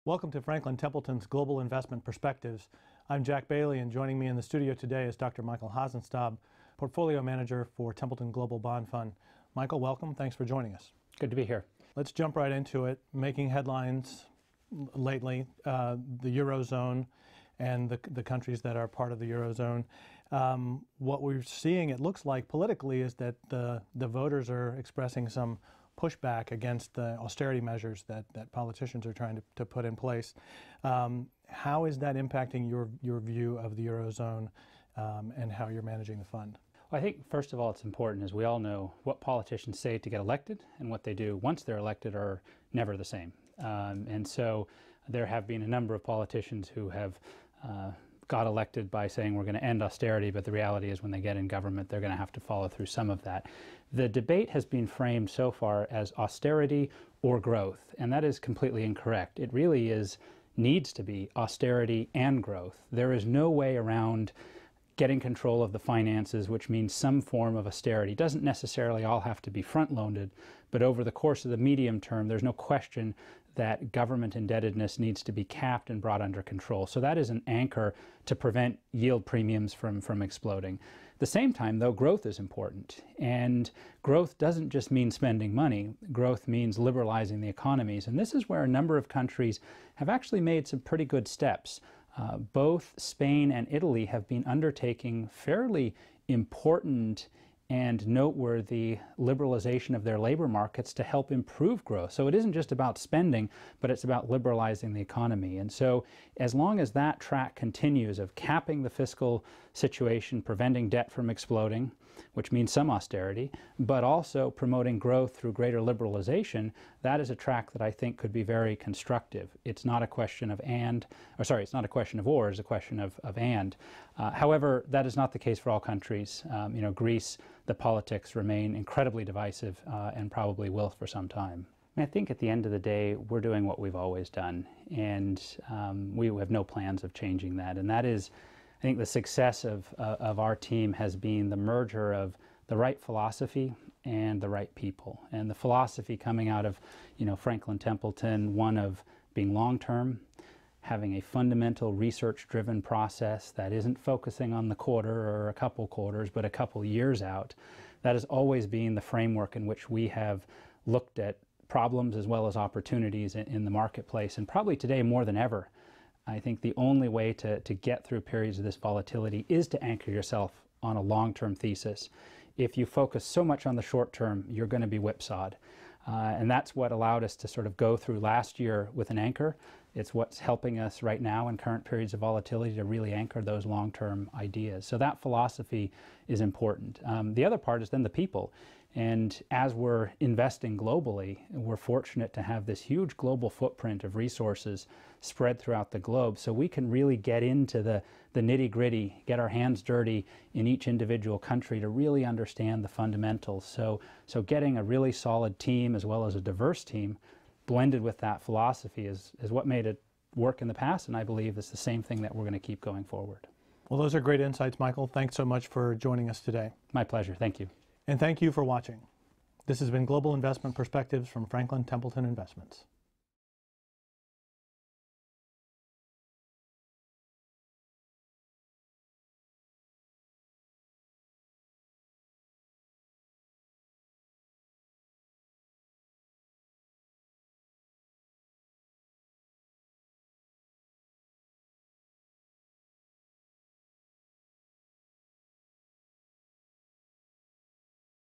Welcome to Franklin Templeton's Global Investment Perspectives. I'm Jack Bailey, and joining me in the studio today is Dr. Michael Hasenstab, Portfolio Manager for Templeton Global Bond Fund. Michael, welcome. Thanks for joining us. Good to be here. Let's jump right into it. Making headlines lately, the Eurozone and the countries that are part of the Eurozone. What we're seeing, it looks like politically, is that the voters are expressing some pushback against the austerity measures that politicians are trying to put in place. How is that impacting your view of the Eurozone and how you're managing the fund? Well, I think, first of all, it's important, as we all know, what politicians say to get elected and what they do once they're elected are never the same. And so there have been a number of politicians who have got elected by saying we're going to end austerity, but the reality is when they get in government, they're going to have to follow through some of that. The debate has been framed so far as austerity or growth, and that is completely incorrect. It really needs to be austerity and growth. There is no way around getting control of the finances, which means some form of austerity. It doesn't necessarily all have to be front-loaded, but over the course of the medium term, there's no question that government indebtedness needs to be capped and brought under control. So that is an anchor to prevent yield premiums from exploding. At the same time, though, growth is important. And growth doesn't just mean spending money. Growth means liberalizing the economies. And this is where a number of countries have actually made some pretty good steps. Both Spain and Italy have been undertaking fairly important and noteworthy liberalization of their labor markets to help improve growth. So it isn't just about spending, but it's about liberalizing the economy. And so as long as that track continues of capping the fiscal situation, preventing debt from exploding, which means some austerity, but also promoting growth through greater liberalization, that is a track that I think could be very constructive. It's not a question of it's not a question of or, it's a question of and. However, that is not the case for all countries. Greece, the politics remain incredibly divisive and probably will for some time. I think at the end of the day, we're doing what we've always done, and we have no plans of changing that. And that is, I think, the success of our team has been the merger of the right philosophy and the right people. And the philosophy coming out of, Franklin Templeton, one of being long-term, having a fundamental research-driven process that isn't focusing on the quarter or a couple quarters, but a couple years out. That has always been the framework in which we have looked at problems as well as opportunities in the marketplace. And probably today more than ever, I think the only way to get through periods of this volatility is to anchor yourself on a long-term thesis. If you focus so much on the short term, you're going to be whipsawed. And that's what allowed us to sort of go through last year with an anchor. It's what's helping us right now in current periods of volatility to really anchor those long-term ideas. So that philosophy is important. The other part is then the people. And as we're investing globally, we're fortunate to have this huge global footprint of resources spread throughout the globe, so we can really get into the nitty-gritty, get our hands dirty in each individual country to really understand the fundamentals. So getting a really solid team as well as a diverse team blended with that philosophy is what made it work in the past, and I believe it's the same thing that we're going to keep going forward. Well, those are great insights, Michael. Thanks so much for joining us today. My pleasure. Thank you. And thank you for watching. This has been Global Investment Perspectives from Franklin Templeton Investments.